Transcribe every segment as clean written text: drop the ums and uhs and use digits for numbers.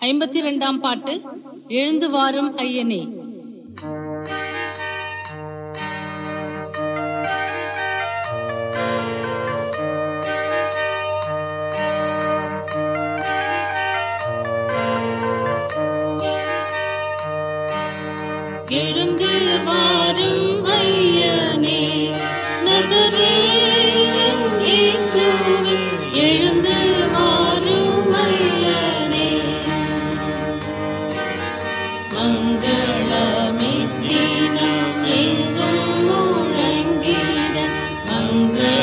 52ஆம் பாட்டு. எழுந்து வாரும் ஐயனே. எழுந்து வாரும் ஐயனே, நசரேயன் இயேசுவே, எழுந்து வாரும் ஐயனே. மங்களமிட்டினம் எங்கும் முழங்கிட, மங்களமிட்டினம்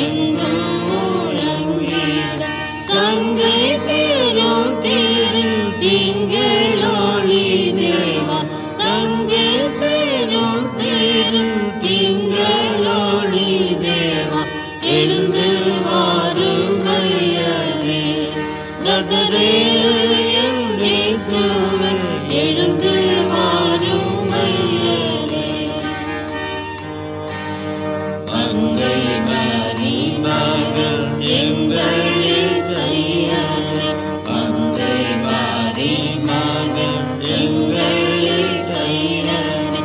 எங்கும் முழங்கிட, சங்கை பெரும் திரு திங்களொளி தேவா, சங்கை பெரும் திரு திங்களொளி தேவா, எழுந்து வாரும் ஐயனே. நசரேயன் இயேசுவே, எழுந்து வாரும் ஐயனே. மங்கை மரி மகன் எங்கள் இயேசையனே, மங்கை மரி மகன் எங்கள் இயேசையனே,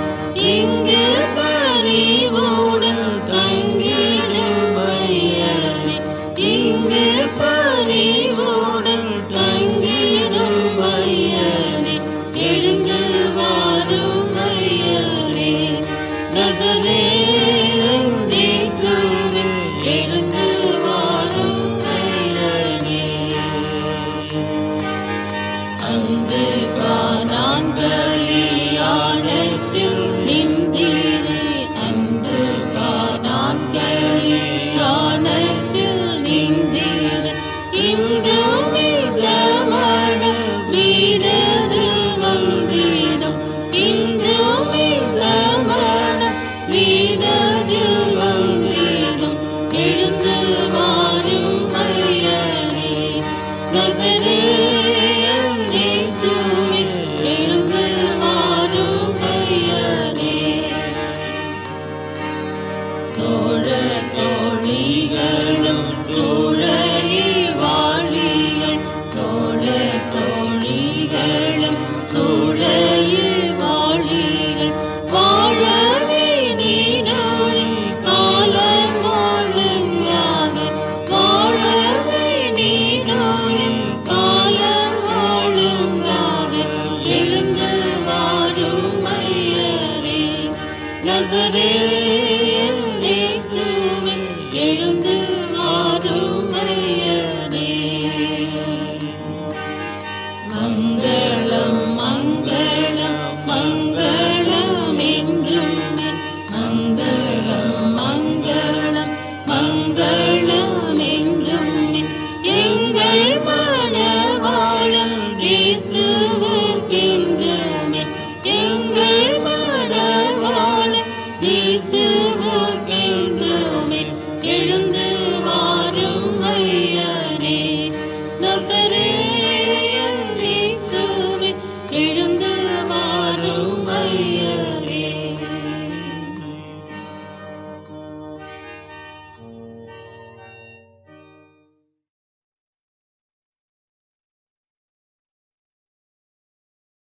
இங்கு பரிவுடன் தங்கிடும் ஐயனே, இங்கு பரிவுடன் தங்கிடும் ஐயனே, எழுந்து வாரும் ஐயனே. நசரேயன் இயேசுவே, எழுந்து வாரும் ஐயனே. அன்று கானான் கலியாணத்தில் நின்றீரே, அன்று கானான் கலியாணத்தில் நின்றீரே, இன்றும் இந்த மனம் வீடதில் வந்திடும், இன்றும் இந்த மனம் வீடதில் வந்திடும், எழுந்து வாரும் ஐயனே. நசரேயன் இயேசுவே, எழுந்து வாரும் ஐயனே. தோழ தோழிகளும் சூழலி வாழிகள், தோழ தோழிகளும் சூழலி வாழிகள், வாழவே நீடோடும் காலம் ஒழுங்காக, வாழவே நீடோடும் காலம் ஒழுங்காக, எழுந்து வாரும் ஐயனே. நசரேயன் இயேசுவே, எழுந்து வாரும் ஐயனே. மங்களம் மங்களம் மங்களம் என்றும், மங்களம் மங்களம் மங்களம்